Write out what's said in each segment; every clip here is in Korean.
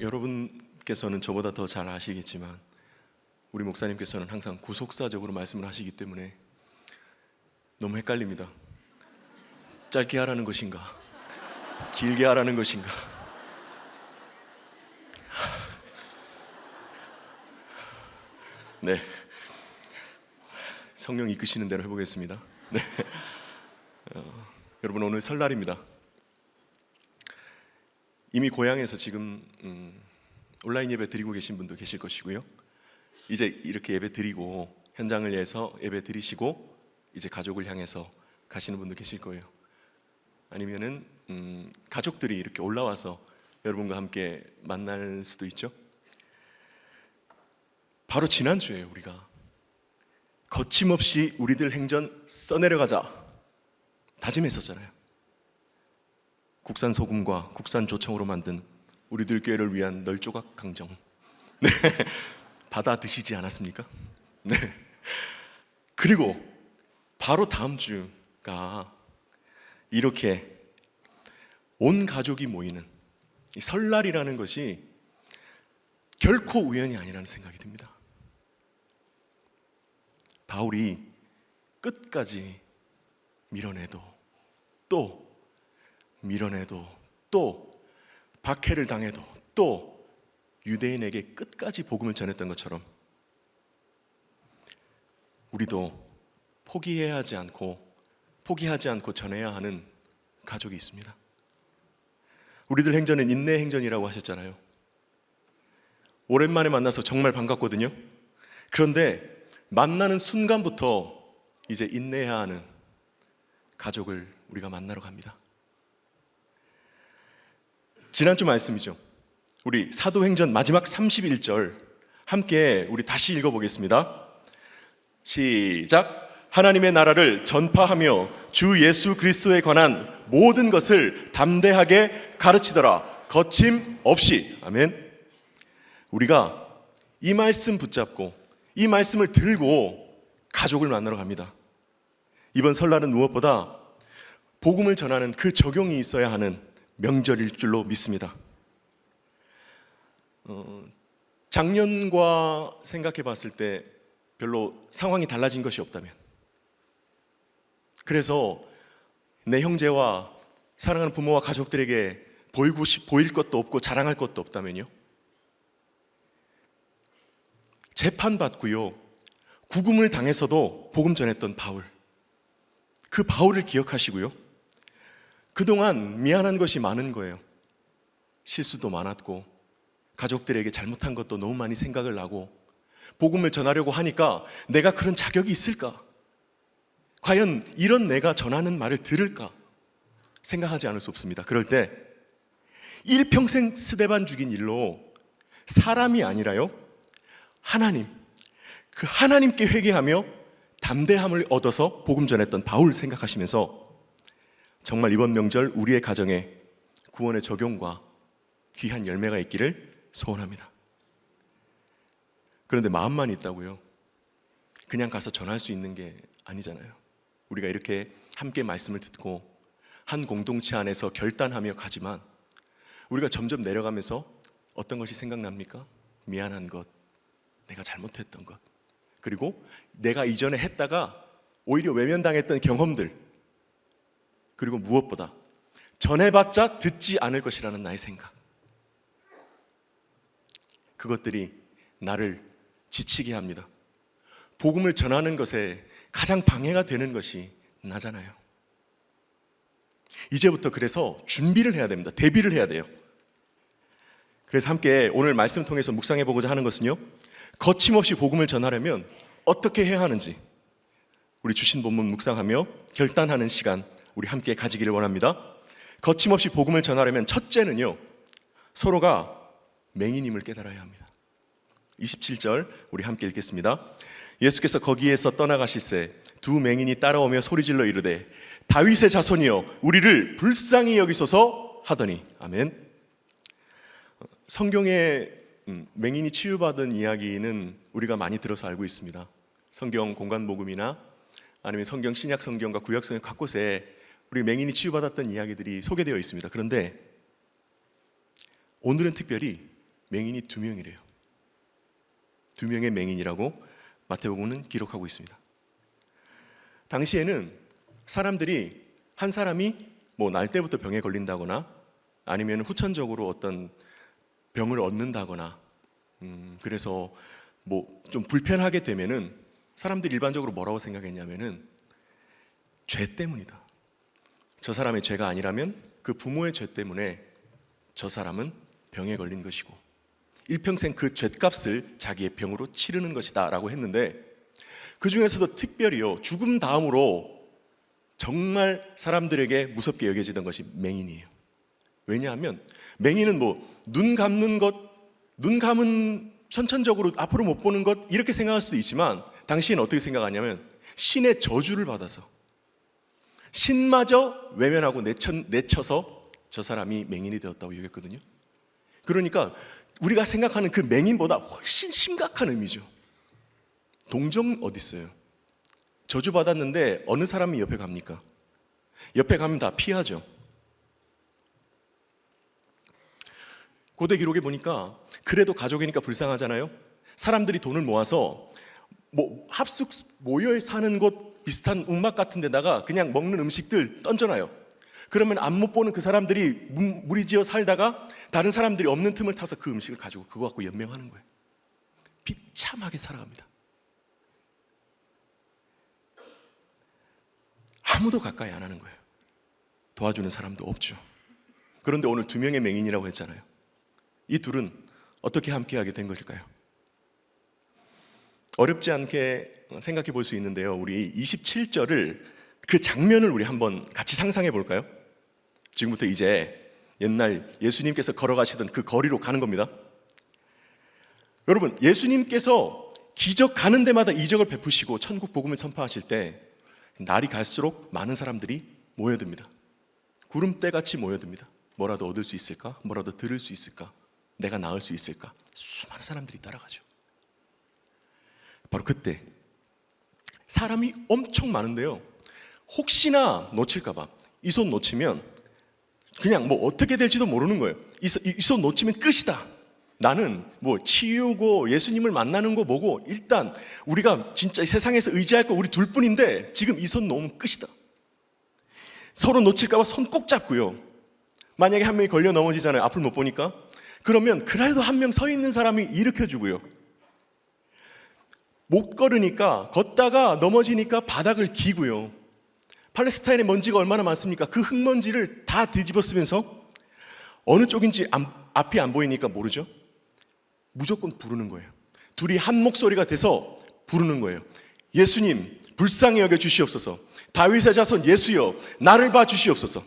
여러분께서는 저보다 더 잘 아시겠지만 우리 목사님께서는 항상 구속사적으로 말씀을 하시기 때문에 너무 헷갈립니다. 짧게 하라는 것인가? 길게 하라는 것인가? 네, 성령 이끄시는 대로 해보겠습니다. 네. 여러분, 오늘 설날입니다. 이미 고향에서 지금 온라인 예배 드리고 계신 분도 계실 것이고요. 이제 이렇게 예배 드리고 현장을 내서 예배 드리시고 이제 가족을 향해서 가시는 분도 계실 거예요. 아니면은 가족들이 이렇게 올라와서 여러분과 함께 만날 수도 있죠. 바로 지난주에 우리가 거침없이 우리들 행전 써내려가자 다짐했었잖아요. 국산 소금과 국산 조청으로 만든 우리들 교회를 위한 널조각 강정. 네, 받아 드시지 않았습니까? 네. 그리고 바로 다음 주가 이렇게 온 가족이 모이는 이 설날이라는 것이 결코 우연이 아니라는 생각이 듭니다. 바울이 끝까지 밀어내도 또 밀어내도 또 박해를 당해도 또 유대인에게 끝까지 복음을 전했던 것처럼 우리도 포기하지 않고 전해야 하는 가족이 있습니다. 우리들 행전은 인내 행전이라고 하셨잖아요. 오랜만에 만나서 정말 반갑거든요. 그런데 만나는 순간부터 이제 인내해야 하는 가족을 우리가 만나러 갑니다. 지난주 말씀이죠. 우리 사도행전 마지막 31절 함께 우리 다시 읽어보겠습니다. 시작. 하나님의 나라를 전파하며 주 예수 그리스도에 관한 모든 것을 담대하게 가르치더라. 거침없이. 아멘. 우리가 이 말씀 붙잡고 이 말씀을 들고 가족을 만나러 갑니다. 이번 설날은 무엇보다 복음을 전하는 그 적용이 있어야 하는 명절일 줄로 믿습니다. 작년과 생각해 봤을 때 별로 상황이 달라진 것이 없다면, 그래서 내 형제와 사랑하는 부모와 가족들에게 보일 것도 없고 자랑할 것도 없다면요, 재판받고요 구금을 당해서도 복음 전했던 바울, 그 바울을 기억하시고요. 그동안 미안한 것이 많은 거예요. 실수도 많았고 가족들에게 잘못한 것도 너무 많이 생각을 나고 복음을 전하려고 하니까 내가 그런 자격이 있을까? 과연 이런 내가 전하는 말을 들을까? 생각하지 않을 수 없습니다. 그럴 때 일평생 스데반 죽인 일로 사람이 아니라요 하나님, 그 하나님께 회개하며 담대함을 얻어서 복음 전했던 바울 생각하시면서 정말 이번 명절 우리의 가정에 구원의 적용과 귀한 열매가 있기를 소원합니다. 그런데 마음만 있다고요 그냥 가서 전할 수 있는 게 아니잖아요. 우리가 이렇게 함께 말씀을 듣고 한 공동체 안에서 결단하며 가지만 우리가 점점 내려가면서 어떤 것이 생각납니까? 미안한 것, 내가 잘못했던 것, 그리고 내가 이전에 했다가 오히려 외면당했던 경험들, 그리고 무엇보다 전해봤자 듣지 않을 것이라는 나의 생각, 그것들이 나를 지치게 합니다. 복음을 전하는 것에 가장 방해가 되는 것이 나잖아요. 이제부터 그래서 준비를 해야 됩니다. 대비를 해야 돼요. 그래서 함께 오늘 말씀 통해서 묵상해 보고자 하는 것은요, 거침없이 복음을 전하려면 어떻게 해야 하는지 우리 주신 본문 묵상하며 결단하는 시간 우리 함께 가지기를 원합니다. 거침없이 복음을 전하려면 첫째는요, 서로가 맹인임을 깨달아야 합니다. 27절 우리 함께 읽겠습니다. 예수께서 거기에서 떠나가실새 두 맹인이 따라오며 소리질러 이르되 다윗의 자손이여 우리를 불쌍히 여기소서 하더니. 아멘. 성경에 맹인이 치유받은 이야기는 우리가 많이 들어서 알고 있습니다. 성경 공간 복음이나 아니면 성경 신약 성경과 구약 성경 곳곳에 우리 맹인이 치유받았던 이야기들이 소개되어 있습니다. 그런데 오늘은 특별히 맹인이 2명이래요. 2명의 맹인이라고 마태복음은 기록하고 있습니다. 당시에는 사람들이 한 사람이 뭐 날 때부터 병에 걸린다거나 아니면 후천적으로 어떤 병을 얻는다거나 그래서 뭐 좀 불편하게 되면은 사람들이 일반적으로 뭐라고 생각했냐면은 죄 때문이다. 저 사람의 죄가 아니라면 그 부모의 죄 때문에 저 사람은 병에 걸린 것이고 일평생 그 죄값을 자기의 병으로 치르는 것이다 라고 했는데, 그 중에서도 특별히요, 죽음 다음으로 정말 사람들에게 무섭게 여겨지던 것이 맹인이에요. 왜냐하면 맹인은 뭐 눈 감는 것, 눈 감은 선천적으로 앞으로 못 보는 것 이렇게 생각할 수도 있지만, 당시에는 어떻게 생각하냐면 신의 저주를 받아서 신마저 외면하고 내쳐서 저 사람이 맹인이 되었다고 여겼거든요. 그러니까 우리가 생각하는 그 맹인보다 훨씬 심각한 의미죠. 동정 어디 있어요? 저주받았는데 어느 사람이 옆에 갑니까? 옆에 가면 다 피하죠. 고대 기록에 보니까 그래도 가족이니까 불쌍하잖아요. 사람들이 돈을 모아서 뭐 합숙 모여 사는 곳 비슷한 움막 같은 데다가 그냥 먹는 음식들 던져놔요. 그러면 안 못 보는 그 사람들이 무리지어 살다가 다른 사람들이 없는 틈을 타서 그 음식을 가지고 그거 갖고 연명하는 거예요. 비참하게 살아갑니다. 아무도 가까이 안 하는 거예요. 도와주는 사람도 없죠. 그런데 오늘 2명의 맹인이라고 했잖아요. 이 둘은 어떻게 함께하게 된 것일까요? 어렵지 않게 생각해 볼 수 있는데요, 우리 27절을 그 장면을 우리 한번 같이 상상해 볼까요? 지금부터 이제 옛날 예수님께서 걸어가시던 그 거리로 가는 겁니다. 여러분, 예수님께서 기적 가는 데마다 이적을 베푸시고 천국 복음을 선포하실 때 날이 갈수록 많은 사람들이 모여듭니다. 구름대같이 모여듭니다. 뭐라도 얻을 수 있을까? 뭐라도 들을 수 있을까? 내가 나을 수 있을까? 수많은 사람들이 따라가죠. 바로 그때 사람이 엄청 많은데요, 혹시나 놓칠까 봐 이 손 놓치면 그냥 뭐 어떻게 될지도 모르는 거예요. 이 손 놓치면 끝이다. 나는 뭐 치유고 예수님을 만나는 거 뭐고 일단 우리가 진짜 세상에서 의지할 거 우리 둘뿐인데 지금 이 손 놓으면 끝이다. 서로 놓칠까 봐 손 꼭 잡고요. 만약에 한 명이 걸려 넘어지잖아요. 앞을 못 보니까. 그러면 그래도 한 명 서 있는 사람이 일으켜주고요. 못 걸으니까 걷다가 넘어지니까 바닥을 기고요. 팔레스타인의 먼지가 얼마나 많습니까? 그 흙먼지를 다 뒤집어 쓰면서 어느 쪽인지 앞이 안 보이니까 모르죠. 무조건 부르는 거예요. 둘이 한 목소리가 돼서 부르는 거예요. 예수님, 불쌍히 여겨 주시옵소서. 다윗의 자손 예수여, 나를 봐 주시옵소서.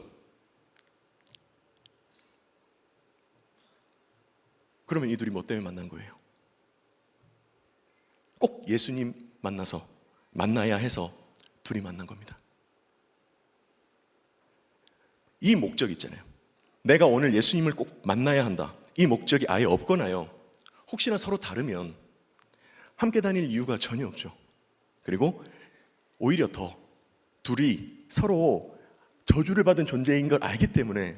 그러면 이 둘이 뭐 때문에 만난 거예요? 꼭 예수님 만나야 해서 둘이 만난 겁니다. 이 목적 있잖아요. 내가 오늘 예수님을 꼭 만나야 한다. 이 목적이 아예 없거나요, 혹시나 서로 다르면 함께 다닐 이유가 전혀 없죠. 그리고 오히려 더 둘이 서로 저주를 받은 존재인 걸 알기 때문에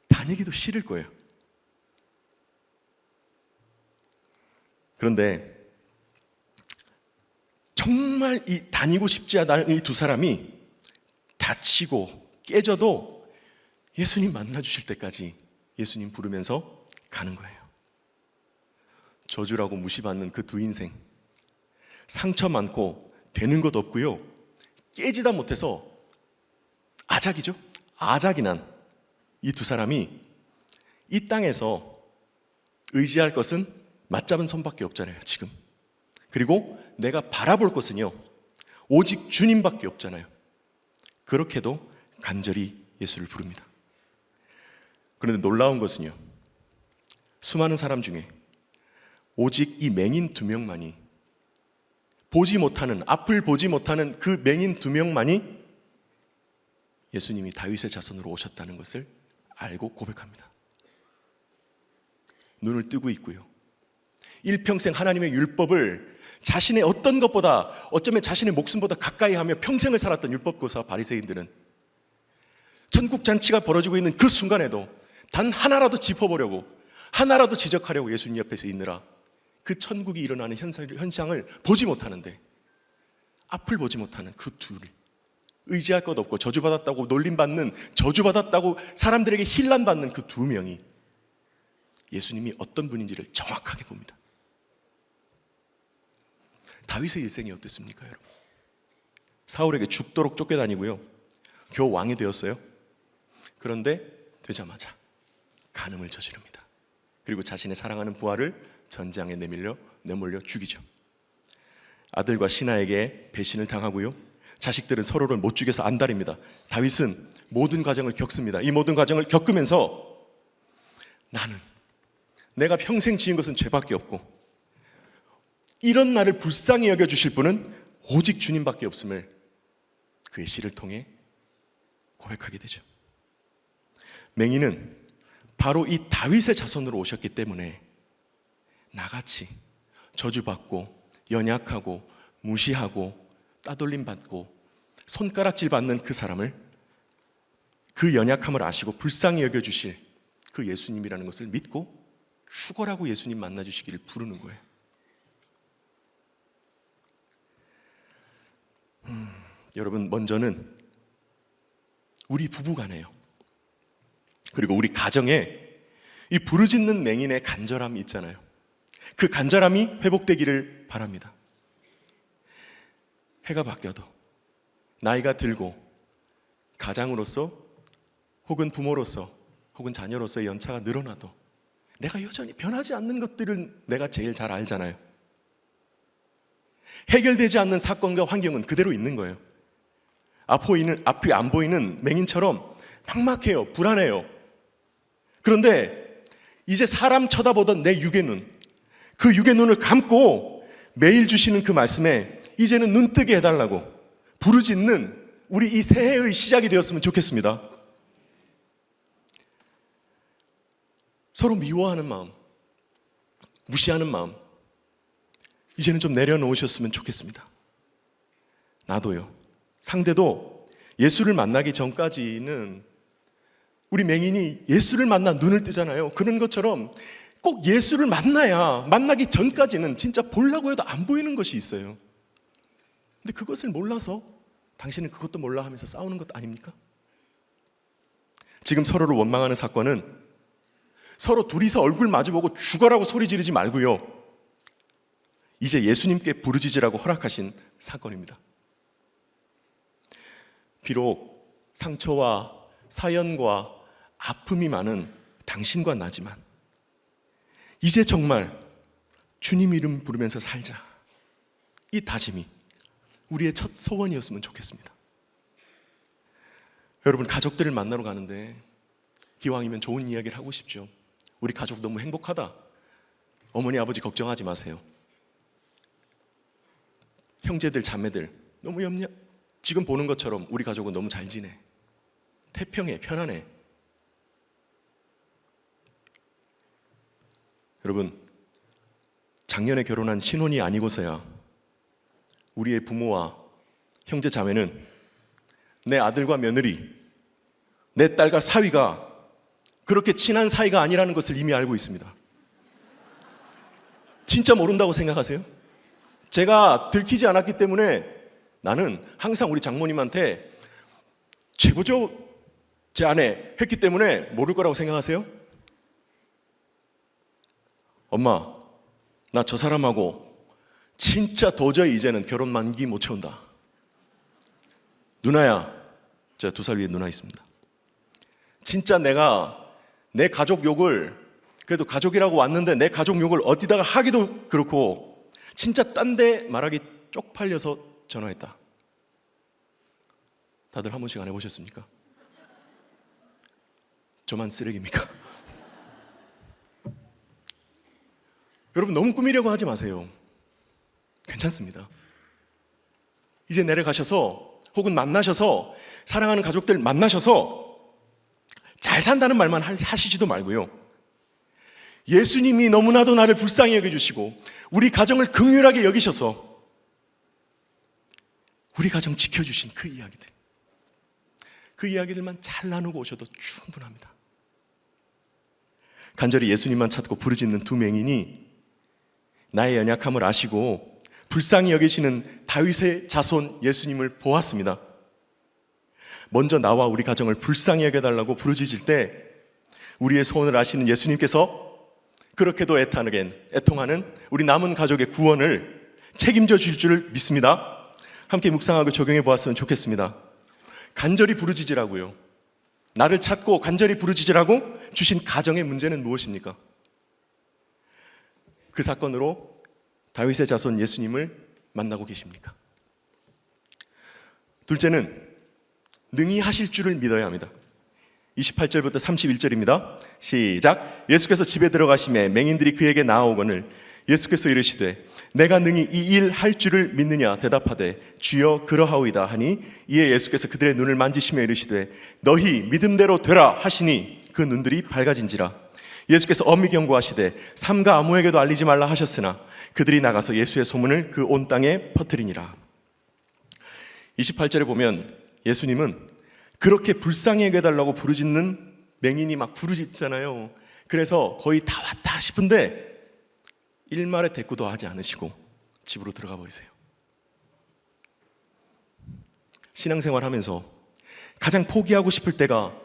다니기도 싫을 거예요. 그런데 정말 이 다니고 싶지 않은 이 두 사람이 다치고 깨져도 예수님 만나주실 때까지 예수님 부르면서 가는 거예요. 저주라고 무시받는 그 두 인생, 상처 많고 되는 것 없고요, 깨지다 못해서 아작이죠. 아작이 난 이 두 사람이 이 땅에서 의지할 것은 맞잡은 손밖에 없잖아요, 지금. 그리고 내가 바라볼 것은요, 오직 주님밖에 없잖아요. 그렇게도 간절히 예수를 부릅니다. 그런데 놀라운 것은요, 수많은 사람 중에 오직 이 맹인 2명만이 앞을 보지 못하는 그 맹인 2명만이 예수님이 다윗의 자손으로 오셨다는 것을 알고 고백합니다. 눈을 뜨고 있고요, 일평생 하나님의 율법을 자신의 어떤 것보다, 어쩌면 자신의 목숨보다 가까이 하며 평생을 살았던 율법교사 바리새인들은 천국 잔치가 벌어지고 있는 그 순간에도 단 하나라도 짚어보려고 하나라도 지적하려고 예수님 옆에서 있느라 그 천국이 일어나는 현상을 보지 못하는데, 앞을 보지 못하는 그 둘을, 의지할 것 없고 저주받았다고 놀림받는, 저주받았다고 사람들에게 힐난받는 그 두 명이 예수님이 어떤 분인지를 정확하게 봅니다. 다윗의 일생이 어땠습니까, 여러분? 사울에게 죽도록 쫓겨다니고요, 겨우 왕이 되었어요. 그런데 되자마자 간음을 저지릅니다. 그리고 자신의 사랑하는 부하를 전장에 내몰려 죽이죠. 아들과 신하에게 배신을 당하고요, 자식들은 서로를 못 죽여서 안달입니다. 다윗은 모든 과정을 겪습니다. 이 모든 과정을 겪으면서 나는 내가 평생 지은 것은 죄밖에 없고 이런 나를 불쌍히 여겨주실 분은 오직 주님밖에 없음을 그의 시를 통해 고백하게 되죠. 맹인은 바로 이 다윗의 자손으로 오셨기 때문에 나같이 저주받고 연약하고 무시하고 따돌림 받고 손가락질 받는 그 사람을, 그 연약함을 아시고 불쌍히 여겨주실 그 예수님이라는 것을 믿고 죽어라고 예수님 만나주시기를 부르는 거예요. 여러분, 먼저는 우리 부부간에요, 그리고 우리 가정에 이 부르짖는 맹인의 간절함이 있잖아요. 그 간절함이 회복되기를 바랍니다. 해가 바뀌어도, 나이가 들고, 가장으로서 혹은 부모로서 혹은 자녀로서의 연차가 늘어나도 내가 여전히 변하지 않는 것들을 내가 제일 잘 알잖아요. 해결되지 않는 사건과 환경은 그대로 있는 거예요. 앞이 안 보이는 맹인처럼 막막해요, 불안해요. 그런데 이제 사람 쳐다보던 내 육의 눈, 그 육의 눈을 감고 매일 주시는 그 말씀에 이제는 눈 뜨게 해달라고 부르짖는 우리 이 새해의 시작이 되었으면 좋겠습니다. 서로 미워하는 마음, 무시하는 마음, 이제는 좀 내려놓으셨으면 좋겠습니다. 나도요, 상대도 예수를 만나기 전까지는 우리 맹인이 예수를 만나 눈을 뜨잖아요. 그런 것처럼 꼭 예수를 만나기 전까지는 진짜 보려고 해도 안 보이는 것이 있어요. 근데 그것을 몰라서 당신은 그것도 몰라 하면서 싸우는 것 아닙니까? 지금 서로를 원망하는 사건은 서로 둘이서 얼굴 마주보고 죽어라고 소리 지르지 말고요, 이제 예수님께 부르짖으라고 허락하신 사건입니다. 비록 상처와 사연과 아픔이 많은 당신과 나지만 이제 정말 주님 이름 부르면서 살자, 이 다짐이 우리의 첫 소원이었으면 좋겠습니다. 여러분, 가족들을 만나러 가는데 기왕이면 좋은 이야기를 하고 싶죠. 우리 가족 너무 행복하다, 어머니 아버지 걱정하지 마세요, 형제들 자매들 너무 지금 보는 것처럼 우리 가족은 너무 잘 지내, 태평해, 편안해. 여러분, 작년에 결혼한 신혼이 아니고서야 우리의 부모와 형제 자매는 내 아들과 며느리, 내 딸과 사위가 그렇게 친한 사이가 아니라는 것을 이미 알고 있습니다. 진짜 모른다고 생각하세요? 제가 들키지 않았기 때문에 나는 항상 우리 장모님한테 최고죠, 제 아내 했기 때문에 모를 거라고 생각하세요? 엄마, 나 저 사람하고 진짜 도저히 이제는 결혼 만기 못 채운다. 누나야, 제가 2살 위에 누나 있습니다. 진짜 내가 내 가족 욕을, 그래도 가족이라고 왔는데 내 가족 욕을 어디다가 하기도 그렇고 진짜 딴 데 말하기 쪽팔려서 전화했다. 다들 한 번씩 안 해보셨습니까? 저만 쓰레기입니까? 여러분, 너무 꾸미려고 하지 마세요. 괜찮습니다. 이제 내려가셔서 혹은 만나셔서 사랑하는 가족들 만나셔서 잘 산다는 말만 하시지도 말고요, 예수님이 너무나도 나를 불쌍히 여겨주시고 우리 가정을 긍휼하게 여기셔서 우리 가정 지켜주신 그 이야기들만 잘 나누고 오셔도 충분합니다. 간절히 예수님만 찾고 부르짖는 두 맹인이 나의 연약함을 아시고 불쌍히 여기시는 다윗의 자손 예수님을 보았습니다. 먼저 나와 우리 가정을 불쌍히 여겨달라고 부르짖을 때 우리의 소원을 아시는 예수님께서 그렇게도 애통하는 우리 남은 가족의 구원을 책임져 줄 줄 믿습니다. 함께 묵상하고 적용해 보았으면 좋겠습니다. 간절히 부르짖으라고요. 나를 찾고 간절히 부르짖으라고 주신 가정의 문제는 무엇입니까? 그 사건으로 다윗의 자손 예수님을 만나고 계십니까? 둘째는 능히 하실 줄을 믿어야 합니다. 28절부터 31절입니다. 시작. 예수께서 집에 들어가시매 맹인들이 그에게 나아오거늘 예수께서 이르시되 내가 능히 이 일 할 줄을 믿느냐 대답하되 주여 그러하오이다 하니 이에 예수께서 그들의 눈을 만지시며 이르시되 너희 믿음대로 되라 하시니 그 눈들이 밝아진지라. 예수께서 엄히 경고하시되 삼가 아무에게도 알리지 말라 하셨으나 그들이 나가서 예수의 소문을 그 온 땅에 퍼뜨리니라. 28절에 보면 예수님은 그렇게 불쌍히 여겨달라고 부르짖는 맹인이 막 부르짖잖아요. 그래서 거의 다 왔다 싶은데 일말의 대꾸도 하지 않으시고 집으로 들어가 버리세요. 신앙생활 하면서 가장 포기하고 싶을 때가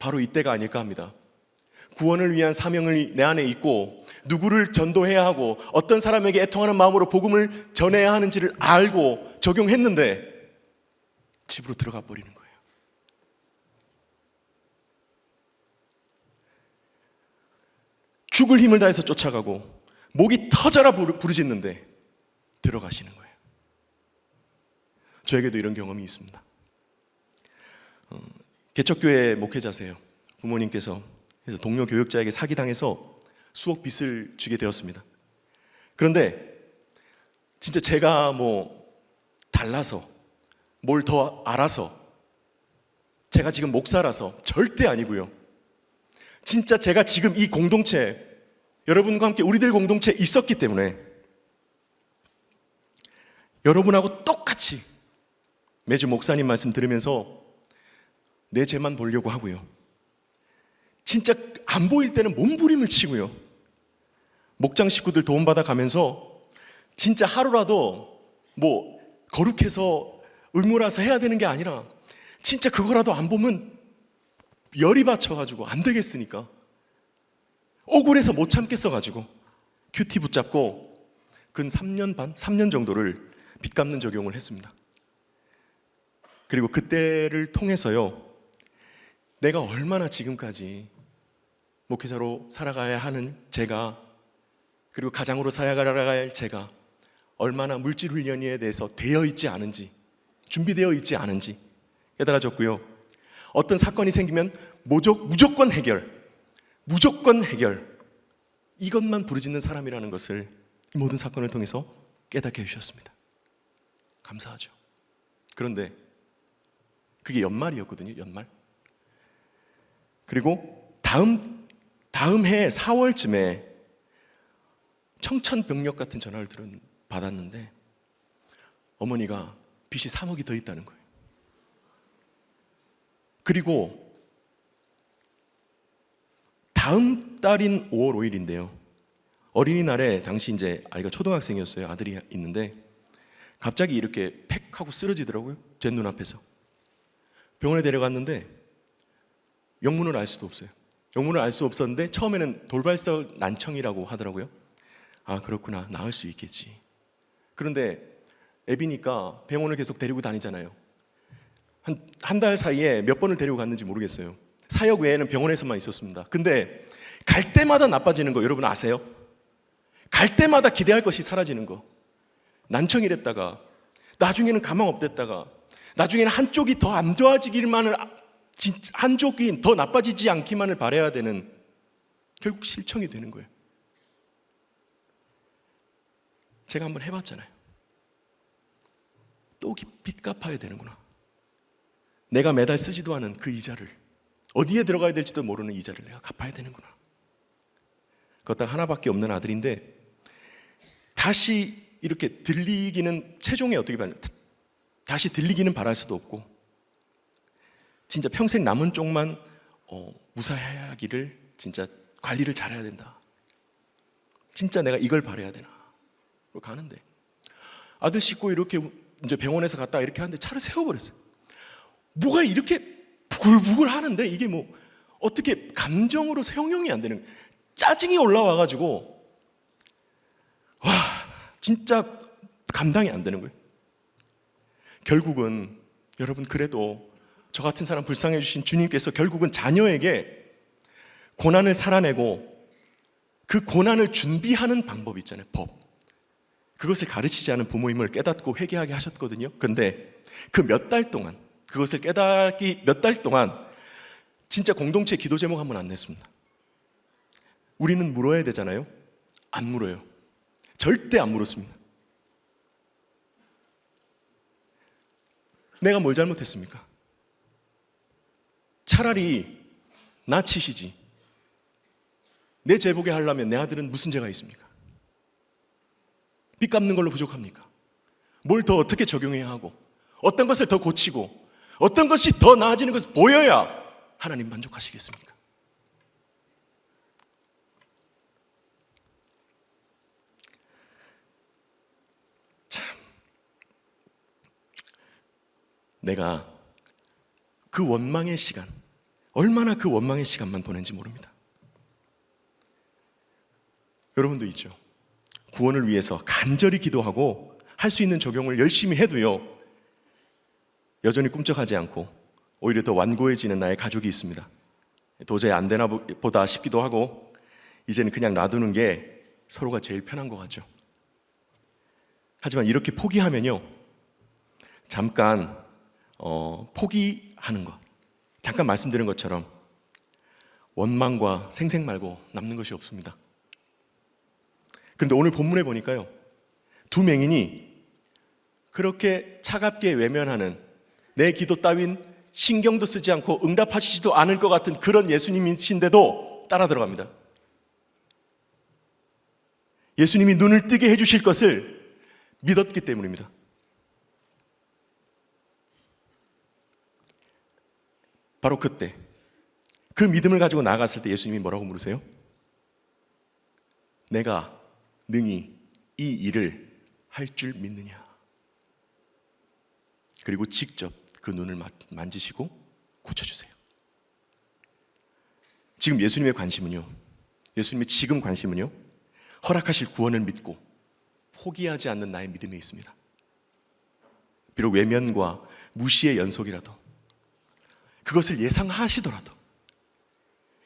바로 이때가 아닐까 합니다. 구원을 위한 사명이 내 안에 있고 누구를 전도해야 하고 어떤 사람에게 애통하는 마음으로 복음을 전해야 하는지를 알고 적용했는데 집으로 들어가 버리는 거예요. 죽을 힘을 다해서 쫓아가고 목이 터져라 부르짖는데 들어가시는 거예요. 저에게도 이런 경험이 있습니다. 개척교회 목회자세요. 부모님께서 그래서 동료 교육자에게 사기당해서 수억 빚을 지게 되었습니다. 그런데 진짜 제가 달라서 뭘 더 알아서 제가 지금 목사라서 절대 아니고요. 진짜 제가 지금 이 공동체 여러분과 함께 우리들 공동체에 있었기 때문에 여러분하고 똑같이 매주 목사님 말씀 들으면서 내 죄만 보려고 하고요. 진짜 안 보일 때는 몸부림을 치고요. 목장 식구들 도움받아 가면서 진짜 하루라도 거룩해서 의무라서 해야 되는 게 아니라 진짜 그거라도 안 보면 열이 받쳐가지고 안 되겠으니까 억울해서 못 참겠어가지고 큐티 붙잡고 근 3년 반, 3년 정도를 빚 갚는 적용을 했습니다. 그리고 그때를 통해서요, 내가 얼마나 지금까지 목회자로 살아가야 하는 제가, 그리고 가장으로 살아가야 할 제가 얼마나 물질 훈련에 대해서 되어 있지 않은지, 준비되어 있지 않은지 깨달아졌고요. 어떤 사건이 생기면 무조건 해결, 이것만 부르짖는 사람이라는 것을 이 모든 사건을 통해서 깨닫게 해주셨습니다. 감사하죠. 그런데 그게 연말이었거든요. 연말. 그리고 다음 해 4월쯤에 청천벽력 같은 전화를 받았는데 어머니가 빚이 3억이 더 있다는 거예요. 그리고 다음 달인 5월 5일인데요. 어린이날에 당시 이제 아이가 초등학생이었어요. 아들이 있는데 갑자기 이렇게 팩 하고 쓰러지더라고요. 제 눈앞에서. 병원에 데려갔는데 영문을 알 수도 없어요. 영문을 알 수 없었는데 처음에는 돌발성 난청이라고 하더라고요. 아, 그렇구나. 나을 수 있겠지. 그런데 애비니까 병원을 계속 데리고 다니잖아요. 한 달 사이에 몇 번을 데리고 갔는지 모르겠어요. 사역 외에는 병원에서만 있었습니다. 근데 갈 때마다 나빠지는 거 여러분 아세요? 갈 때마다 기대할 것이 사라지는 거. 난청이랬다가 나중에는 가망 없댔다가 나중에는 한쪽이 더 안 좋아지기만을, 한쪽이 더 나빠지지 않기만을 바라야 되는, 결국 실청이 되는 거예요. 제가 한번 해봤잖아요. 또 빚 갚아야 되는구나. 내가 매달 쓰지도 않은 그 이자를, 어디에 들어가야 될지도 모르는 이자를 내가 갚아야 되는구나. 그것도 하나밖에 없는 아들인데 다시 이렇게 들리기는, 체중에 어떻게 봐요? 다시 들리기는 바랄 수도 없고 진짜 평생 남은 쪽만 무사하기를 진짜 관리를 잘해야 된다. 진짜 내가 이걸 바라야 되나? 그리고 가는데 아들 씻고 이렇게 이제 병원에서 갔다 이렇게 하는데 차를 세워버렸어요. 뭐가 이렇게 부글부글 하는데 이게 뭐 어떻게 감정으로 형용이 안 되는, 짜증이 올라와가지고 와 진짜 감당이 안 되는 거예요. 결국은 여러분, 그래도 저 같은 사람 불쌍해 주신 주님께서 결국은 자녀에게 고난을 살아내고 그 고난을 준비하는 방법이 있잖아요. 법. 그것을 가르치지 않은 부모임을 깨닫고 회개하게 하셨거든요. 근데 그 몇 달 동안, 그것을 깨닫기 몇 달 동안 진짜 공동체 기도 제목 한 번 안 냈습니다. 우리는 물어야 되잖아요. 안 물어요. 절대 안 물었습니다. 내가 뭘 잘못했습니까? 차라리 나 치시지. 내 제복에 하려면 내 아들은 무슨 죄가 있습니까? 빚 갚는 걸로 부족합니까? 뭘 더 어떻게 적용해야 하고, 어떤 것을 더 고치고, 어떤 것이 더 나아지는 것을 보여야 하나님 만족하시겠습니까? 참, 내가 그 원망의 시간, 얼마나 그 원망의 시간만 보낸지 모릅니다. 여러분도 있죠. 구원을 위해서 간절히 기도하고 할 수 있는 적용을 열심히 해도요, 여전히 꿈쩍하지 않고 오히려 더 완고해지는 나의 가족이 있습니다. 도저히 안 되나 보다 싶기도 하고 이제는 그냥 놔두는 게 서로가 제일 편한 것 같죠. 하지만 이렇게 포기하면요, 잠깐 포기하는 것, 잠깐 말씀드린 것처럼 원망과 생색 말고 남는 것이 없습니다. 그런데 오늘 본문에 보니까요, 두 맹인이 그렇게 차갑게 외면하는, 내 기도 따윈 신경도 쓰지 않고 응답하시지도 않을 것 같은 그런 예수님이신데도 따라 들어갑니다. 예수님이 눈을 뜨게 해주실 것을 믿었기 때문입니다. 바로 그때 그 믿음을 가지고 나아갔을 때 예수님이 뭐라고 물으세요? 내가 능히 이 일을 할 줄 믿느냐? 그리고 직접 그 눈을 만지시고 고쳐주세요. 지금 예수님의 관심은요, 예수님의 지금 관심은요, 허락하실 구원을 믿고 포기하지 않는 나의 믿음에 있습니다. 비록 외면과 무시의 연속이라도, 그것을 예상하시더라도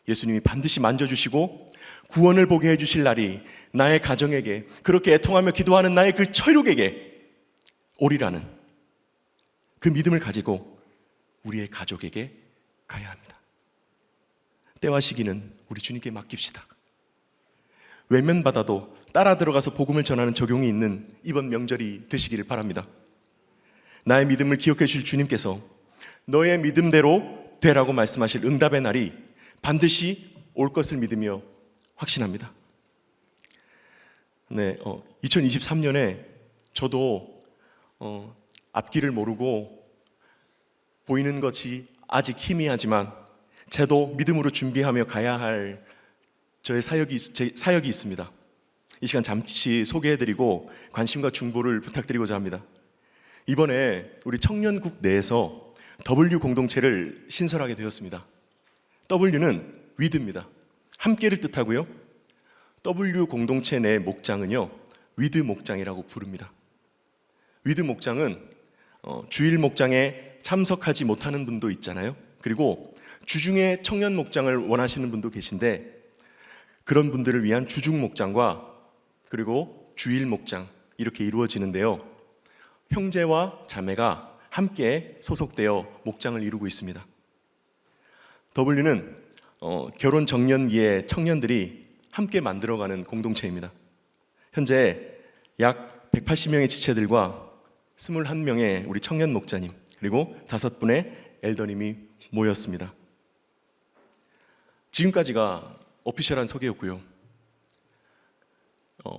예수님이 반드시 만져주시고 구원을 보게 해주실 날이 나의 가정에게, 그렇게 애통하며 기도하는 나의 그 처육에게 오리라는 그 믿음을 가지고 우리의 가족에게 가야 합니다. 때와 시기는 우리 주님께 맡깁시다. 외면받아도 따라 들어가서 복음을 전하는 적용이 있는 이번 명절이 되시기를 바랍니다. 나의 믿음을 기억해 주실 주님께서 너의 믿음대로 되라고 말씀하실 응답의 날이 반드시 올 것을 믿으며 확신합니다. 네, 2023년에 저도 앞길을 모르고 보이는 것이 아직 희미하지만 저도 믿음으로 준비하며 가야 할 저의 사역이 있습니다. 이 시간 잠시 소개해드리고 관심과 중보를 부탁드리고자 합니다. 이번에 우리 청년국 내에서 W 공동체를 신설하게 되었습니다. W는 위드입니다. 함께를 뜻하고요. W 공동체 내 목장은요, 위드 목장이라고 부릅니다. 위드 목장은 주일 목장에 참석하지 못하는 분도 있잖아요. 그리고 주중에 청년 목장을 원하시는 분도 계신데, 그런 분들을 위한 주중 목장과 그리고 주일 목장, 이렇게 이루어지는데요, 형제와 자매가 함께 소속되어 목장을 이루고 있습니다. W는 결혼 정년기의 청년들이 함께 만들어가는 공동체입니다. 현재 약 180명의 지체들과 21명의 우리 청년 목자님, 그리고 5분의 엘더님이 모였습니다. 지금까지가 오피셜한 소개였고요.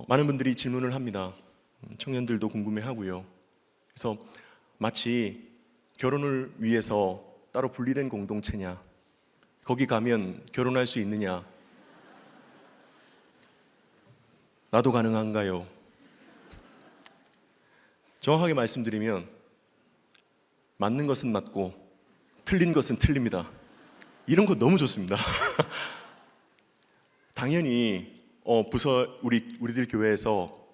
많은 분들이 질문을 합니다. 청년들도 궁금해하고요. 그래서 마치 결혼을 위해서 따로 분리된 공동체냐, 거기 가면 결혼할 수 있느냐, 나도 가능한가요? 정확하게 말씀드리면 맞는 것은 맞고 틀린 것은 틀립니다. 이런 거 너무 좋습니다. 당연히 우리들 교회에서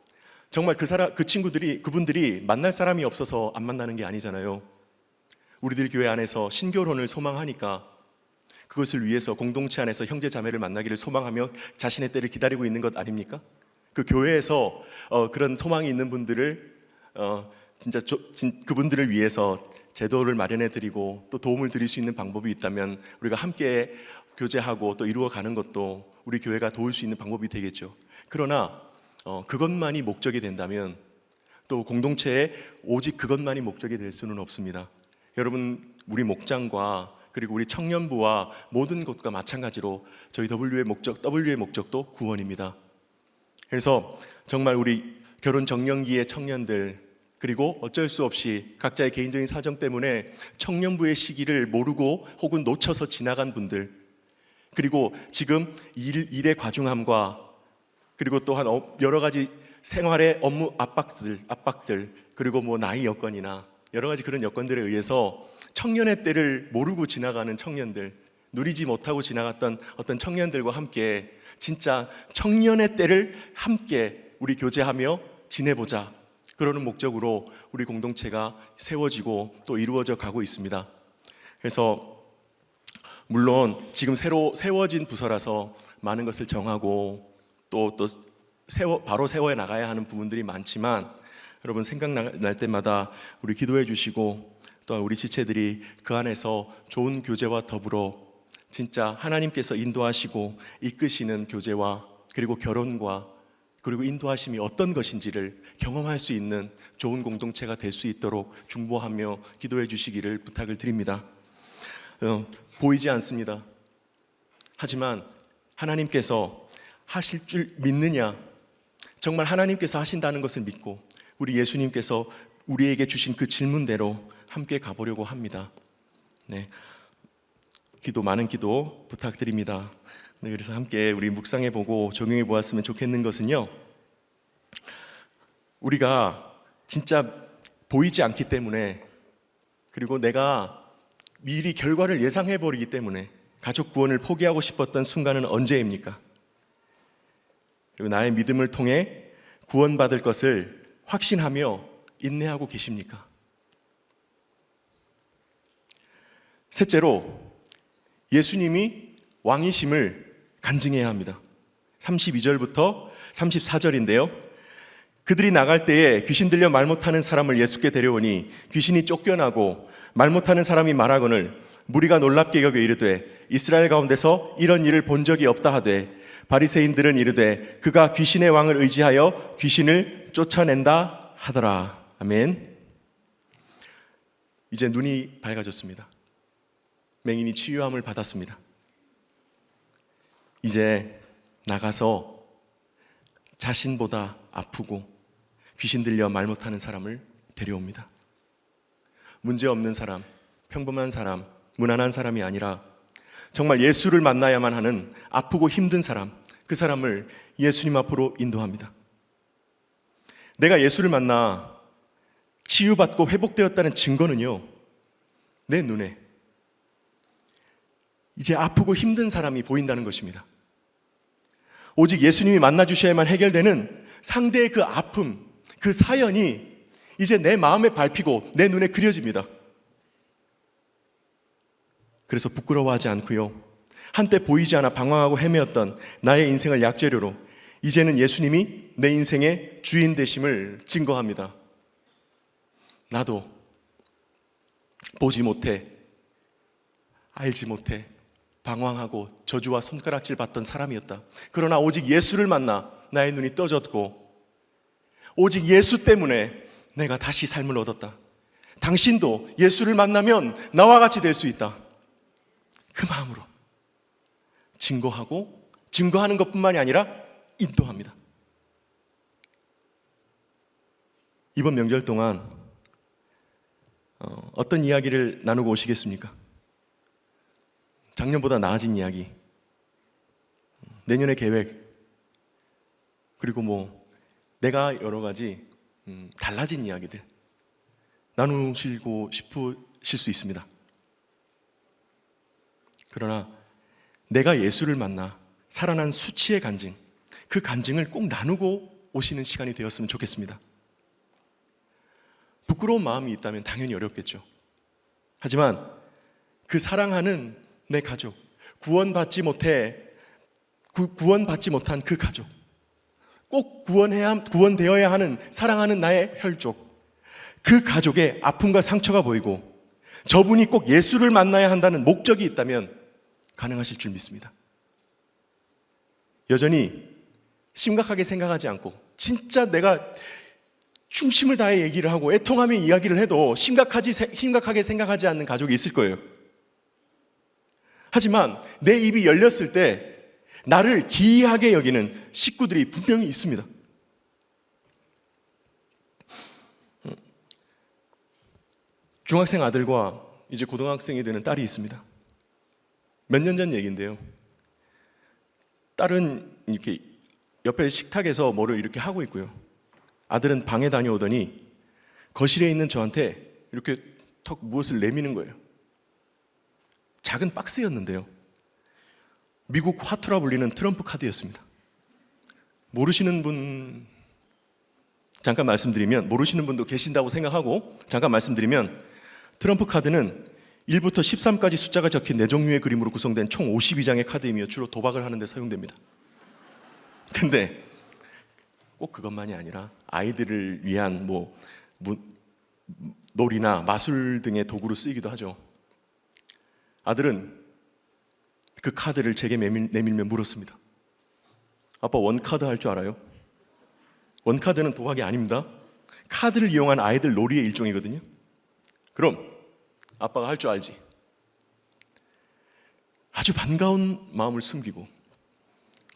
정말 그분들이 만날 사람이 없어서 안 만나는 게 아니잖아요. 우리들 교회 안에서 신결혼을 소망하니까 그것을 위해서 공동체 안에서 형제 자매를 만나기를 소망하며 자신의 때를 기다리고 있는 것 아닙니까? 그 교회에서 그런 소망이 있는 분들을 그분들을 위해서 제도를 마련해 드리고 또 도움을 드릴 수 있는 방법이 있다면 우리가 함께 교제하고 또 이루어가는 것도 우리 교회가 도울 수 있는 방법이 되겠죠. 그러나 그것만이 목적이 된다면 또 공동체에 오직 그것만이 목적이 될 수는 없습니다. 여러분, 우리 목장과 그리고 우리 청년부와 모든 것과 마찬가지로 저희 W의 목적도 구원입니다. 그래서 정말 우리 결혼 정년기의 청년들, 그리고 어쩔 수 없이 각자의 개인적인 사정 때문에 청년부의 시기를 모르고 혹은 놓쳐서 지나간 분들, 그리고 지금 일의 과중함과 그리고 또한 여러 가지 생활의 업무 압박들, 그리고 뭐 나이 여건이나 여러 가지 그런 여건들에 의해서 청년의 때를 모르고 지나가는 청년들, 누리지 못하고 지나갔던 어떤 청년들과 함께 진짜 청년의 때를 함께 우리 교제하며 지내보자, 그러는 목적으로 우리 공동체가 세워지고 또 이루어져 가고 있습니다. 그래서 물론 지금 새로 세워진 부서라서 많은 것을 정하고 또 바로 세워 나가야 하는 부분들이 많지만, 여러분 생각날 때마다 우리 기도해 주시고 또한 우리 지체들이 그 안에서 좋은 교제와 더불어 진짜 하나님께서 인도하시고 이끄시는 교제와 그리고 결혼과 그리고 인도하심이 어떤 것인지를 경험할 수 있는 좋은 공동체가 될 수 있도록 중보하며 기도해 주시기를 부탁을 드립니다. 보이지 않습니다. 하지만 하나님께서 하실 줄 믿느냐? 정말 하나님께서 하신다는 것을 믿고 우리 예수님께서 우리에게 주신 그 질문대로 함께 가보려고 합니다. 네, 많은 기도 부탁드립니다. 네, 그래서 함께 우리 묵상해보고 적용해 보았으면 좋겠는 것은요, 우리가 진짜 보이지 않기 때문에, 그리고 내가 미리 결과를 예상해버리기 때문에 가족 구원을 포기하고 싶었던 순간은 언제입니까? 그리고 나의 믿음을 통해 구원받을 것을 확신하며 인내하고 계십니까? 셋째로, 예수님이 왕이심을 간증해야 합니다. 32절부터 34절인데요. 그들이 나갈 때에 귀신 들려 말 못하는 사람을 예수께 데려오니 귀신이 쫓겨나고 말 못하는 사람이 말하거늘 무리가 놀랍게 여겨 이르되 이스라엘 가운데서 이런 일을 본 적이 없다 하되, 바리새인들은 이르되 그가 귀신의 왕을 의지하여 귀신을 쫓아낸다 하더라. 아멘. 이제 눈이 밝아졌습니다. 맹인이 치유함을 받았습니다. 이제 나가서 자신보다 아프고 귀신 들려 말 못하는 사람을 데려옵니다. 문제없는 사람, 평범한 사람, 무난한 사람이 아니라 정말 예수를 만나야만 하는 아프고 힘든 사람, 그 사람을 예수님 앞으로 인도합니다. 내가 예수를 만나 치유받고 회복되었다는 증거는요, 내 눈에 이제 아프고 힘든 사람이 보인다는 것입니다. 오직 예수님이 만나주셔야만 해결되는 상대의 그 아픔, 그 사연이 이제 내 마음에 밟히고 내 눈에 그려집니다. 그래서 부끄러워하지 않고요, 한때 보이지 않아 방황하고 헤매었던 나의 인생을 약재료로 이제는 예수님이 내 인생의 주인 되심을 증거합니다. 나도 보지 못해, 알지 못해 방황하고 저주와 손가락질 받던 사람이었다. 그러나 오직 예수를 만나 나의 눈이 떠졌고, 오직 예수 때문에 내가 다시 삶을 얻었다. 당신도 예수를 만나면 나와 같이 될 수 있다. 그 마음으로 증거하는 것뿐만이 아니라 인도합니다. 이번 명절 동안 어떤 이야기를 나누고 오시겠습니까? 작년보다 나아진 이야기, 내년의 계획, 그리고 내가 여러 가지 달라진 이야기들 나누시고 싶으실 수 있습니다. 그러나 내가 예수를 만나 살아난 수치의 간증, 그 간증을 꼭 나누고 오시는 시간이 되었으면 좋겠습니다. 부끄러운 마음이 있다면 당연히 어렵겠죠. 하지만 그 사랑하는 내 가족, 구원받지 못한 그 가족, 꼭 구원되어야 하는 사랑하는 나의 혈족, 그 가족의 아픔과 상처가 보이고 저분이 꼭 예수를 만나야 한다는 목적이 있다면 가능하실 줄 믿습니다. 여전히 심각하게 생각하지 않고 진짜 내가 중심을 다해 얘기를 하고 애통하며 이야기를 해도 심각하게 생각하지 않는 가족이 있을 거예요. 하지만 내 입이 열렸을 때 나를 기이하게 여기는 식구들이 분명히 있습니다. 중학생 아들과 이제 고등학생이 되는 딸이 있습니다. 몇 년 전 얘기인데요. 딸은 이렇게 옆에 식탁에서 뭐를 이렇게 하고 있고요. 아들은 방에 다녀오더니 거실에 있는 저한테 이렇게 턱 무엇을 내미는 거예요. 작은 박스였는데요. 미국 화투라 불리는 트럼프 카드였습니다. 모르시는 분 잠깐 말씀드리면, 모르시는 분도 계신다고 생각하고 잠깐 말씀드리면, 트럼프 카드는 1부터 13까지 숫자가 적힌 4종류의 그림으로 구성된 총 52장의 카드이며 주로 도박을 하는 데 사용됩니다. 근데 꼭 그것만이 아니라 아이들을 위한 놀이나 마술 등의 도구로 쓰이기도 하죠. 아들은 그 카드를 제게 내밀며 물었습니다. 아빠, 원카드 할 줄 알아요? 원카드는 도박이 아닙니다. 카드를 이용한 아이들 놀이의 일종이거든요. 그럼 아빠가 할 줄 알지? 아주 반가운 마음을 숨기고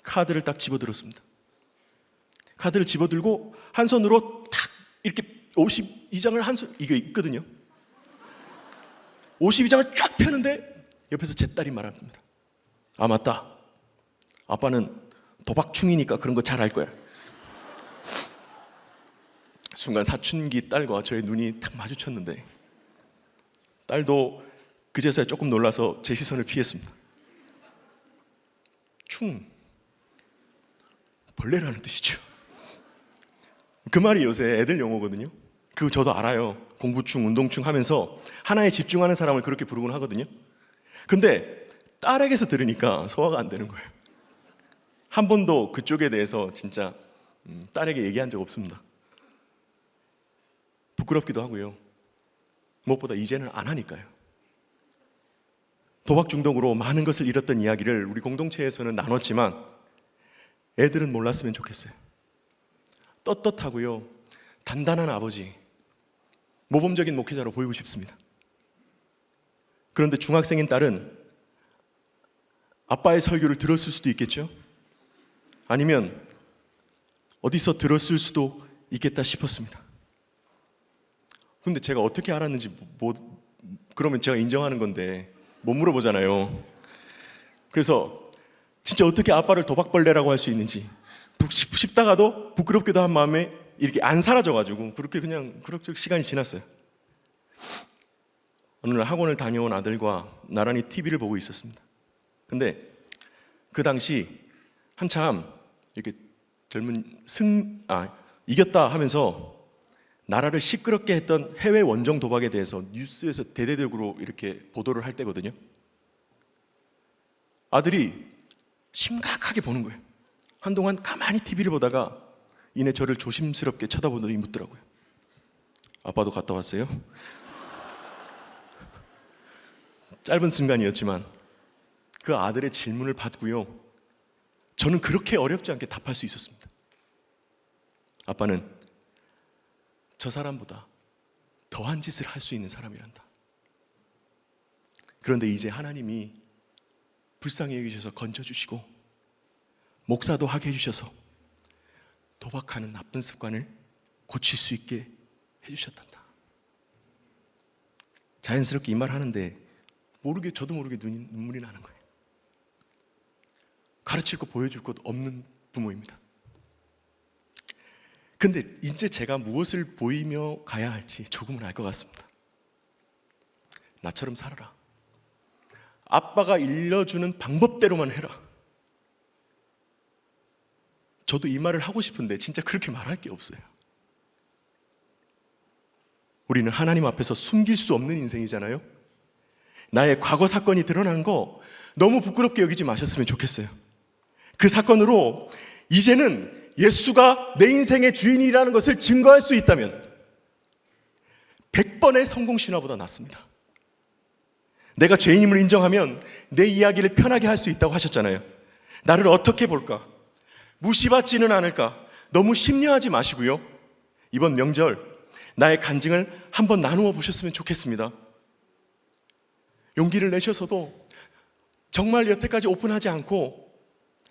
카드를 딱 집어들었습니다. 카드를 집어들고 한 손으로 탁 이렇게 52장을 이게 있거든요. 52장을 쫙 펴는데 옆에서 제 딸이 말합니다. 아, 맞다. 아빠는 도박충이니까 그런 거 잘 알 거야. 순간 사춘기 딸과 저의 눈이 탁 마주쳤는데 딸도 그제서야 조금 놀라서 제 시선을 피했습니다. 충, 벌레라는 뜻이죠. 그 말이 요새 애들 용어거든요. 그거 저도 알아요. 공부충, 운동충 하면서 하나에 집중하는 사람을 그렇게 부르곤 하거든요. 근데 딸에게서 들으니까 소화가 안 되는 거예요. 한 번도 그쪽에 대해서 진짜 딸에게 얘기한 적 없습니다. 부끄럽기도 하고요. 무엇보다 이제는 안 하니까요. 도박 중독으로 많은 것을 잃었던 이야기를 우리 공동체에서는 나눴지만 애들은 몰랐으면 좋겠어요. 떳떳하고요, 단단한 아버지, 모범적인 목회자로 보이고 싶습니다. 그런데 중학생인 딸은 아빠의 설교를 들었을 수도 있겠죠? 아니면 어디서 들었을 수도 있겠다 싶었습니다. 근데 제가 어떻게 알았는지 그러면 제가 인정하는 건데 못 물어보잖아요. 그래서 진짜 어떻게 아빠를 도박벌레라고 할 수 있는지 싶다가도 부끄럽기도 한 마음에 이렇게 안 사라져가지고 그렇게 그냥 시간이 지났어요. 어느 날 학원을 다녀온 아들과 나란히 TV를 보고 있었습니다. 근데 그 당시 한참 이렇게 이겼다 하면서 나라를 시끄럽게 했던 해외 원정 도박에 대해서 뉴스에서 대대적으로 이렇게 보도를 할 때거든요. 아들이 심각하게 보는 거예요. 한동안 가만히 TV를 보다가 이내 저를 조심스럽게 쳐다보더니 묻더라고요. 아빠도 갔다 왔어요? 짧은 순간이었지만 그 아들의 질문을 받고요, 저는 그렇게 어렵지 않게 답할 수 있었습니다. 아빠는 저 사람보다 더한 짓을 할 수 있는 사람이란다. 그런데 이제 하나님이 불쌍히 여기셔서 건져주시고 목사도 하게 해주셔서 도박하는 나쁜 습관을 고칠 수 있게 해주셨단다. 자연스럽게 이 말 하는데 저도 모르게 눈물이 나는 거예요. 가르칠 것 보여줄 것 없는 부모입니다. 근데 이제 제가 무엇을 보이며 가야 할지 조금은 알 것 같습니다. 나처럼 살아라. 아빠가 일러주는 방법대로만 해라. 저도 이 말을 하고 싶은데 진짜 그렇게 말할 게 없어요. 우리는 하나님 앞에서 숨길 수 없는 인생이잖아요. 나의 과거 사건이 드러난 거 너무 부끄럽게 여기지 마셨으면 좋겠어요. 그 사건으로 이제는 예수가 내 인생의 주인이라는 것을 증거할 수 있다면 100번의 성공신화보다 낫습니다. 내가 죄인임을 인정하면 내 이야기를 편하게 할 수 있다고 하셨잖아요. 나를 어떻게 볼까? 무시받지는 않을까? 너무 심려하지 마시고요. 이번 명절 나의 간증을 한번 나누어 보셨으면 좋겠습니다. 용기를 내셔서도 정말 여태까지 오픈하지 않고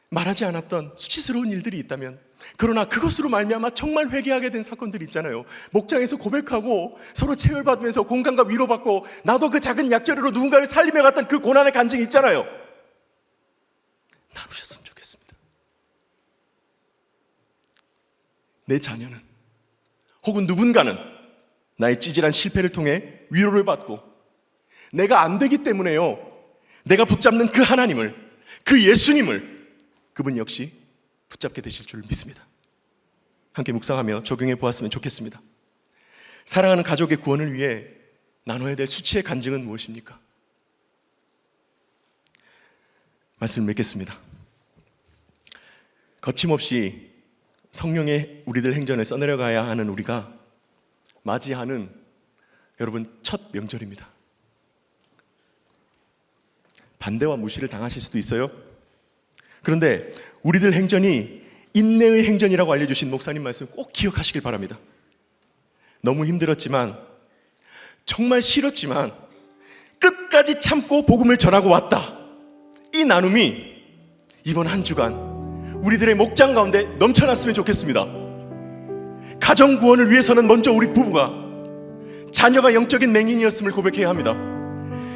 말하지 않았던 수치스러운 일들이 있다면, 그러나 그것으로 말미암아 정말 회개하게 된 사건들이 있잖아요. 목장에서 고백하고 서로 체열받으면서 공감과 위로받고 나도 그 작은 약재로 누군가를 살리며 갔던 그 고난의 간증이 있잖아요. 나누셨으면 좋겠습니다. 내 자녀는 혹은 누군가는 나의 찌질한 실패를 통해 위로를 받고, 내가 안 되기 때문에요, 내가 붙잡는 그 하나님을, 그 예수님을 그분 역시 붙잡게 되실 줄 믿습니다. 함께 묵상하며 적용해 보았으면 좋겠습니다. 사랑하는 가족의 구원을 위해 나눠야 될 수치의 간증은 무엇입니까? 말씀을 맺겠습니다. 거침없이 성령의 우리들 행전을 써내려가야 하는 우리가 맞이하는 여러분 첫 명절입니다. 반대와 무시를 당하실 수도 있어요. 그런데 우리들 행전이 인내의 행전이라고 알려주신 목사님 말씀 꼭 기억하시길 바랍니다. 너무 힘들었지만, 정말 싫었지만 끝까지 참고 복음을 전하고 왔다. 이 나눔이 이번 한 주간 우리들의 목장 가운데 넘쳐났으면 좋겠습니다. 가정 구원을 위해서는 먼저 우리 부부가, 자녀가 영적인 맹인이었음을 고백해야 합니다.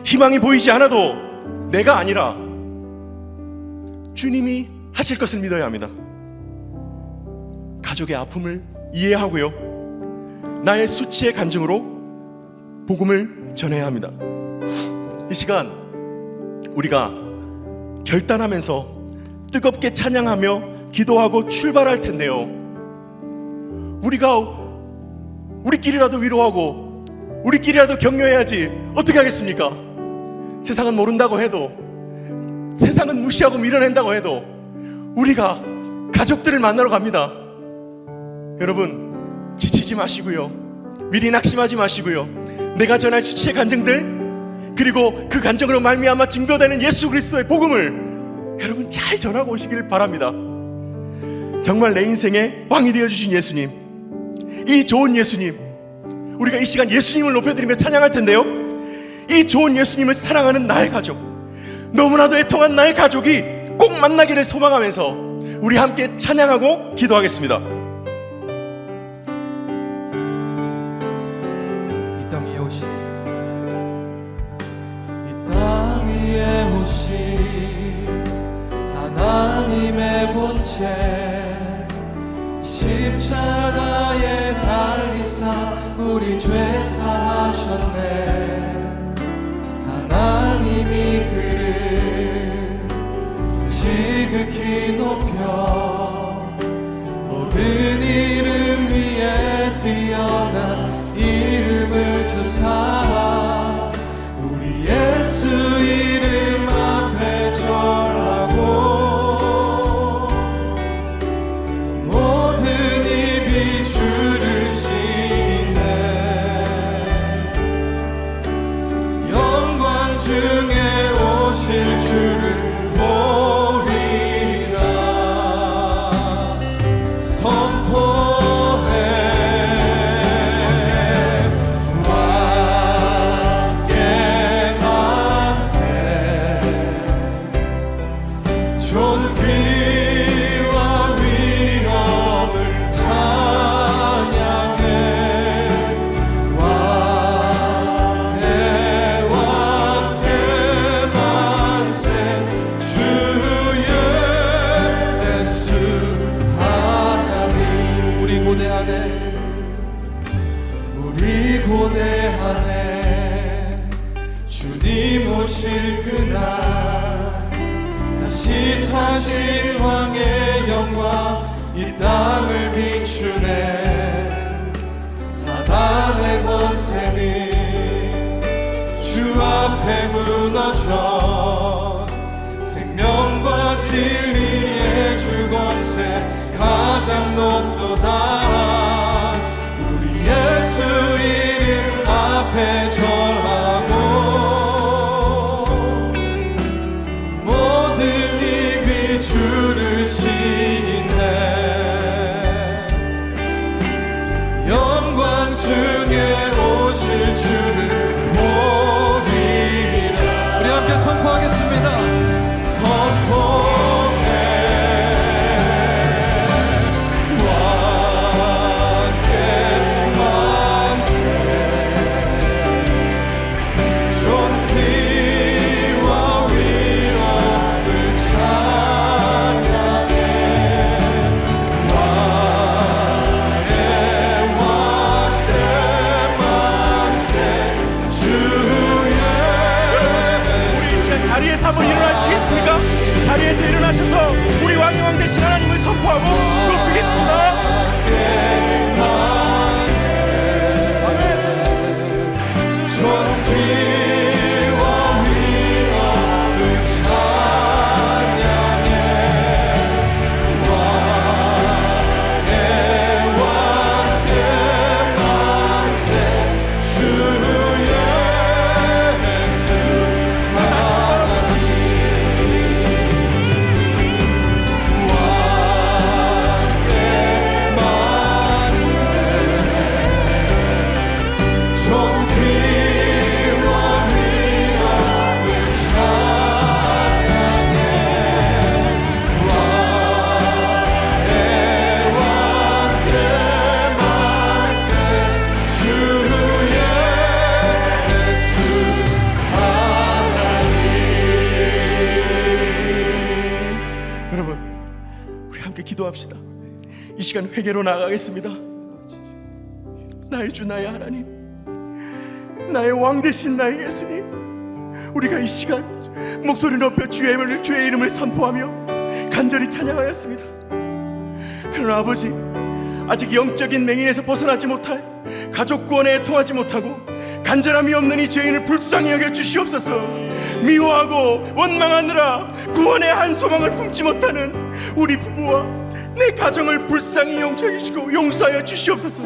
희망이 보이지 않아도 내가 아니라 주님이 하실 것을 믿어야 합니다. 가족의 아픔을 이해하고요, 나의 수치의 간증으로 복음을 전해야 합니다. 이 시간 우리가 결단하면서 뜨겁게 찬양하며 기도하고 출발할 텐데요, 우리가 우리끼리라도 위로하고 우리끼리라도 격려해야지 어떻게 하겠습니까? 세상은 모른다고 해도, 세상은 무시하고 밀어낸다고 해도 우리가 가족들을 만나러 갑니다. 여러분 지치지 마시고요, 미리 낙심하지 마시고요, 내가 전할 수치의 간증들, 그리고 그 간증으로 말미암아 증거되는 예수 그리스도의 복음을 여러분 잘 전하고 오시길 바랍니다. 정말 내 인생의 왕이 되어주신 예수님, 이 좋은 예수님, 우리가 이 시간 예수님을 높여드리며 찬양할 텐데요, 이 좋은 예수님을 사랑하는 나의 가족, 너무나도 애통한 나의 가족이 꼭 만나기를 소망하면서 우리 함께 찬양하고 기도하겠습니다. 이 땅 위에 오신, 이 땅 위에 오신 하나님의 본체, 십자가에 달리사 우리 죄 사하셨네. 하나님이 그를 지극히 높여 모든 이름 위에 뛰어난 이름을 주사 우리 예수 이름 앞에 절하고 모든 입이 주를 시인해. 영광 중에 오실 주를 보리라. 선포 안에 우리 고대하네. 주님 오실 그날 다시 사신 왕의 영광 이 땅을 비추네. 사단의 권세는 주 앞에 무너져 생명과 진리의 주 권세 가장 높도다. 우리 예수 이름 앞에 절하고 모든 입이 주를 시인해. 영광 중에 오실 주를 보리라. 우리 함께 선포하겠습니다. 선포해 왕께 만세. 존귀와 위엄을 찬양해. 왕의 왕께 만세. 주의 우리 이 시간 자리에서 한번 일어나 주시겠습니까? 자리에서 일어나셔서 우리 왕의 왕 되신 하나님을 선포하고 높이겠습니다. 존귀와 위엄을 찬양해. 왕의 왕께 만세. 주 예수 다시 한번 여러분, 우리 함께 기도합시다. 이 시간 회개로 나아가겠습니다. 나의 주, 나의 하나님, 나의 왕 되신 나의 예수님, 우리가 이 시간 목소리 높여 주의 이름을 선포하며 간절히 찬양하였습니다. 그러나 아버지, 아직 영적인 맹인에서 벗어나지 못할 가족 구원에 애통하지 못하고 간절함이 없는 이 죄인을 불쌍히 여겨 주시옵소서. 미워하고 원망하느라 구원의 한 소망을 품지 못하는 우리 부부와 내 가정을 불쌍히 용서해 주시고 용서하여 주시옵소서.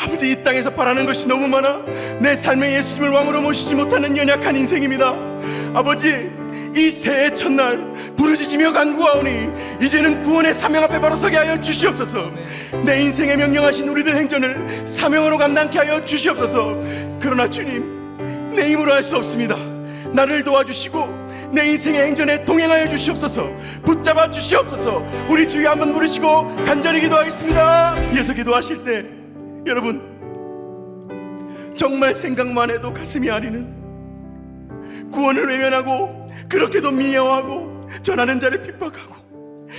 아버지, 이 땅에서 바라는 것이 너무 많아 내 삶에 예수님을 왕으로 모시지 못하는 연약한 인생입니다. 아버지, 이 새해 첫날 부르짖으며 간구하오니 이제는 구원의 사명 앞에 바로 서게 하여 주시옵소서. 내 인생에 명령하신 우리들 행전을 사명으로 감당케 하여 주시옵소서. 그러나 주님, 내 힘으로 할 수 없습니다. 나를 도와주시고 내 인생의 행전에 동행하여 주시옵소서. 붙잡아 주시옵소서. 우리 주여 한번 부르시고 간절히 기도하겠습니다. 이어서 기도하실 때 여러분, 정말 생각만 해도 가슴이 아리는, 구원을 외면하고 그렇게도 미워하고 전하는 자를 핍박하고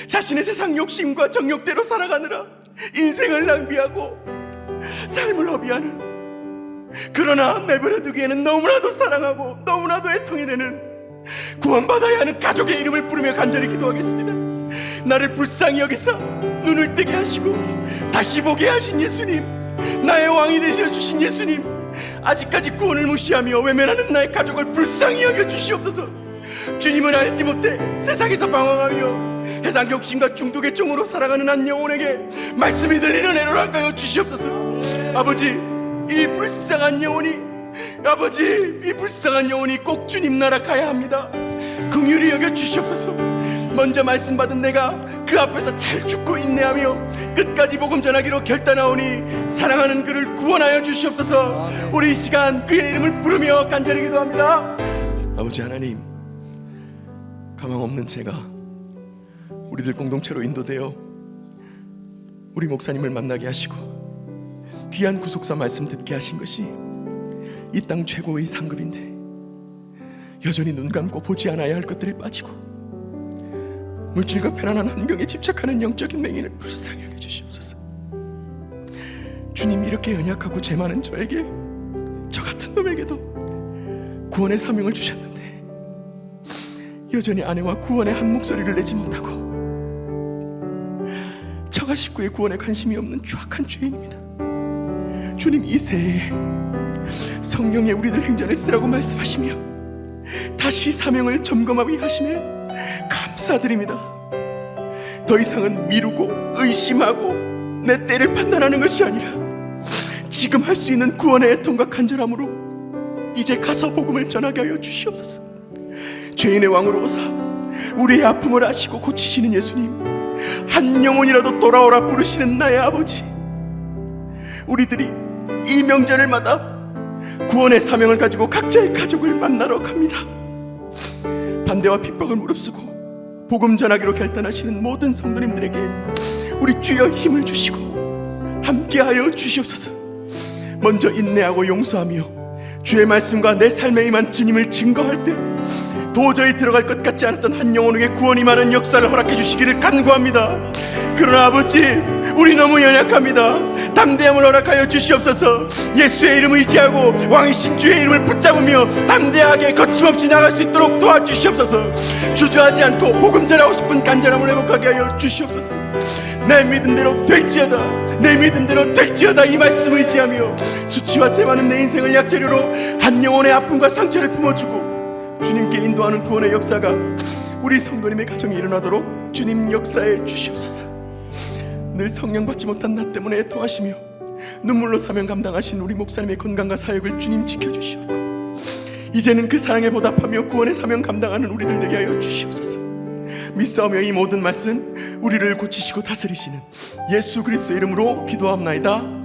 자신의 세상 욕심과 정욕대로 살아가느라 인생을 낭비하고 삶을 허비하는, 그러나 내버려두기에는 너무나도 사랑하고 너무나도 애통이 되는 구원받아야 하는 가족의 이름을 부르며 간절히 기도하겠습니다. 나를 불쌍히 여기사 눈을 뜨게 하시고 다시 보게 하신 예수님, 나의 왕이 되셔 주신 예수님, 아직까지 구원을 무시하며 외면하는 나의 가족을 불쌍히 여겨 주시옵소서. 주님을 알지 못해 세상에서 방황하며 세상 욕심과 중독의 종으로 살아가는 한 영혼에게 말씀이 들리는 애를 하여 주시옵소서. 아버지, 이 불쌍한 영혼이 꼭 주님 나라 가야 합니다. 긍휼히 여겨 주시옵소서. 먼저 말씀 받은 내가 그 앞에서 잘 죽고 인내하며 끝까지 복음 전하기로 결단하오니 사랑하는 그를 구원하여 주시옵소서. 우리 이 시간 그의 이름을 부르며 간절히 기도합니다. 아버지 하나님, 가망 없는 제가 우리들 공동체로 인도되어 우리 목사님을 만나게 하시고 귀한 구속사 말씀 듣게 하신 것이 이 땅 최고의 상급인데 여전히 눈 감고 보지 않아야 할 것들이 빠지고 물질과 편안한 환경에 집착하는 영적인 맹인을 불쌍히 여겨 주시옵소서. 주님, 이렇게 연약하고 죄 많은 저에게, 저 같은 놈에게도 구원의 사명을 주셨는데 여전히 아내와 구원의 한 목소리를 내지 못하고 처가 식구의 구원에 관심이 없는 추악한 죄인입니다. 주님, 이 새해에 성령의 우리들 행전을 쓰라고 말씀하시며 다시 사명을 점검하게 하심에 감사드립니다. 더 이상은 미루고 의심하고 내 때를 판단하는 것이 아니라 지금 할 수 있는 구원의 애통과 간절함으로 이제 가서 복음을 전하게 하여 주시옵소서. 죄인의 왕으로 오사 우리의 아픔을 아시고 고치시는 예수님, 한 영혼이라도 돌아오라 부르시는 나의 아버지, 우리들이 이 명절을마다 구원의 사명을 가지고 각자의 가족을 만나러 갑니다. 반대와 핍박을 무릅쓰고 복음 전하기로 결단하시는 모든 성도님들에게 우리 주여 힘을 주시고 함께하여 주시옵소서. 먼저 인내하고 용서하며 주의 말씀과 내 삶에 임한 주님을 증거할 때 도저히 들어갈 것 같지 않았던 한 영혼에게 구원이 많은 역사를 허락해 주시기를 간구합니다. 그러나 아버지, 우리 너무 연약합니다. 담대함을 허락하여 주시옵소서. 예수의 이름을 의지하고 왕이신 주의 이름을 붙잡으며 담대하게 거침없이 나갈 수 있도록 도와주시옵소서. 주저하지 않고 복음 전하고 싶은 간절함을 회복하게 하여 주시옵소서. 내 믿음대로 될지어다, 내 믿음대로 될지어다, 이 말씀을 의지하며 수치와 죄 많은 내 인생을 약재료로 한 영혼의 아픔과 상처를 품어주고 주님께 인도하는 구원의 역사가 우리 성도님의 가정에 일어나도록 주님 역사해 주시옵소서. 늘 성령 받지 못한 나 때문에 애통하시며 눈물로 사명 감당하신 우리 목사님의 건강과 사역을 주님 지켜주시옵고 이제는 그 사랑에 보답하며 구원의 사명 감당하는 우리들 되게 하여 주시옵소서. 믿사오며 이 모든 말씀 우리를 고치시고 다스리시는 예수 그리스도의 이름으로 기도합나이다.